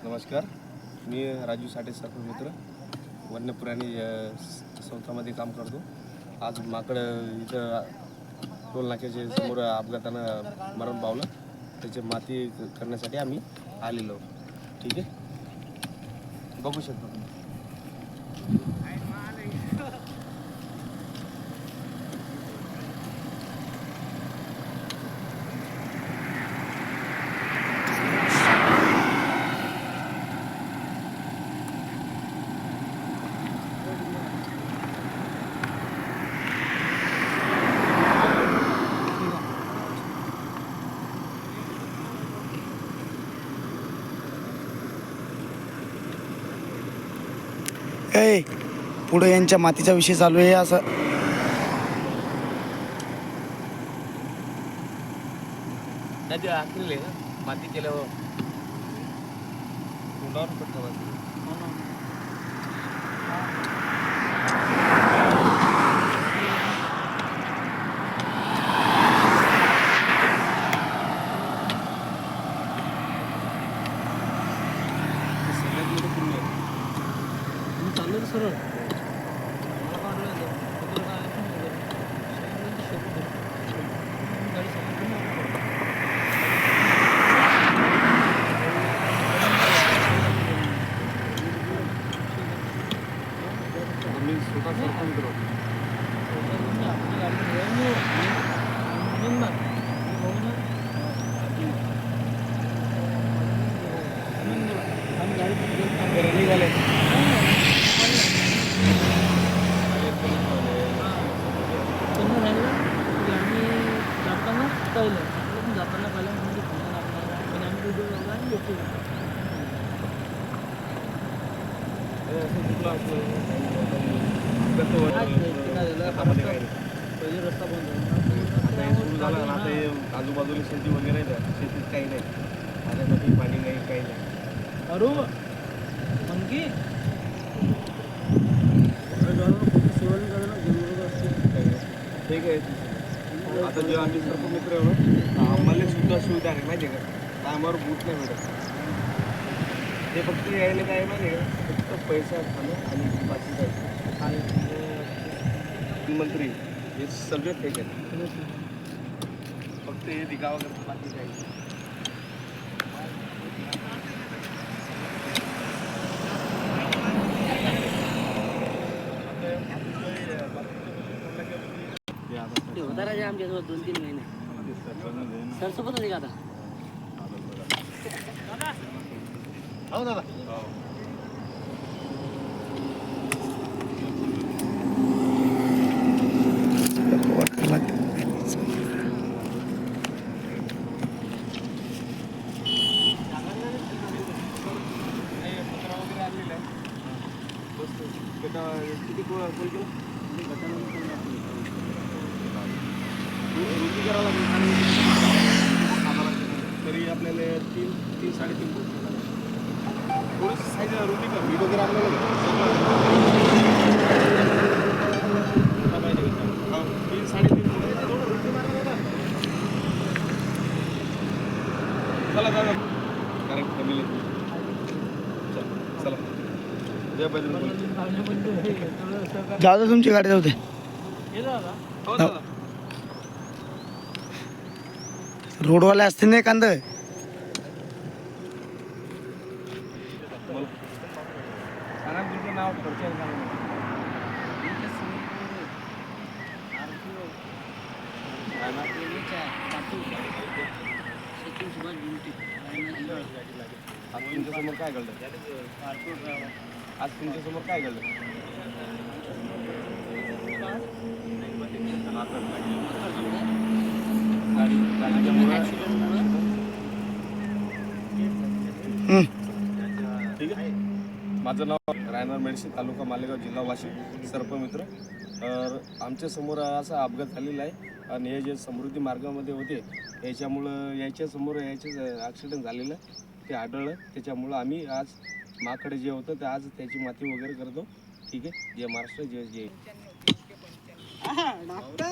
नमस्कार, मी राजू साठे सर्पमित्र वन्यप्राणी संस्थामध्ये काम करतो. आज माकड इथं टोल नाक्याच्या समोर अपघातानं मरण पावलं. त्याची माती करण्यासाठी आम्ही आलेलो. ठीक आहे, बघू शकता तुम्ही. पुढे यांच्या मातीचा विषय चालू आहे असं. नदी आखलेली ना माती केल्यावर तोंडावर पडतं. चाललं सरळ जाताना पहिला म्हणजे आम्ही व्हिडिओ आणि लोक पहिले रस्ता बंद झाला. आता आजूबाजूला शेती वगैरे आहे, शेतीत काही नाही, पाण्यासाठी पाणी नाही, काही नाही. अरू मनकी ठीक आहे. आता जेव्हा आम्ही सर्व मित्र आम्हाला सुद्धा सुविधा आहे माहिती आहे का, आम्हाला बूट नाही भेटत. ते फक्त यायला काय माहिती आहे का, फक्त पैसा खाणं आणि बाकी काय मंत्री हे सगळे फेक आहेत. फक्त हे दिखावा करतात, बाकी काही. होता राजा आमच्यासोबत 2-3 महिने सरसोबत होते का आता. हो दादा. किती कोण केलं रुंदी करावं लागेल. तरी आपल्याला 3-3.5 फूट थोडीशी साईज रुंदी कर. व्हिडिओ वगैरे आपल्याला 3-3.5 फूट थोडं रुंदी मारायला. चला दादा, करेक्ट फॅमिली. चला जय बजरंग. जाऊ दे, तुमची गाडी जाऊ दे. हो दादा. रोडवाले असते ना एखादं. सांगा तुमचं नाव परिचय सांगा. आज तुमच्यासमोर काय घडलं? आज तुमच्यासमोर काय घडलं? ठीक आहे. माझं नाव रायनर मेडिसिन, तालुका मालेगाव, जिल्हा वाशिम, सर्पमित्र. तर आमच्यासमोर असा अपघात झालेला आहे आणि हे जे समृद्धी मार्गामध्ये होते याच्यासमोर ॲक्सिडेंट झालेलं ते आढळलं. त्याच्यामुळं आम्ही आज माकडे जे होतं ते आज त्याची माती वगैरे करतो. ठीक आहे. जय महाराष्ट्र, जय जय. डॉक्टर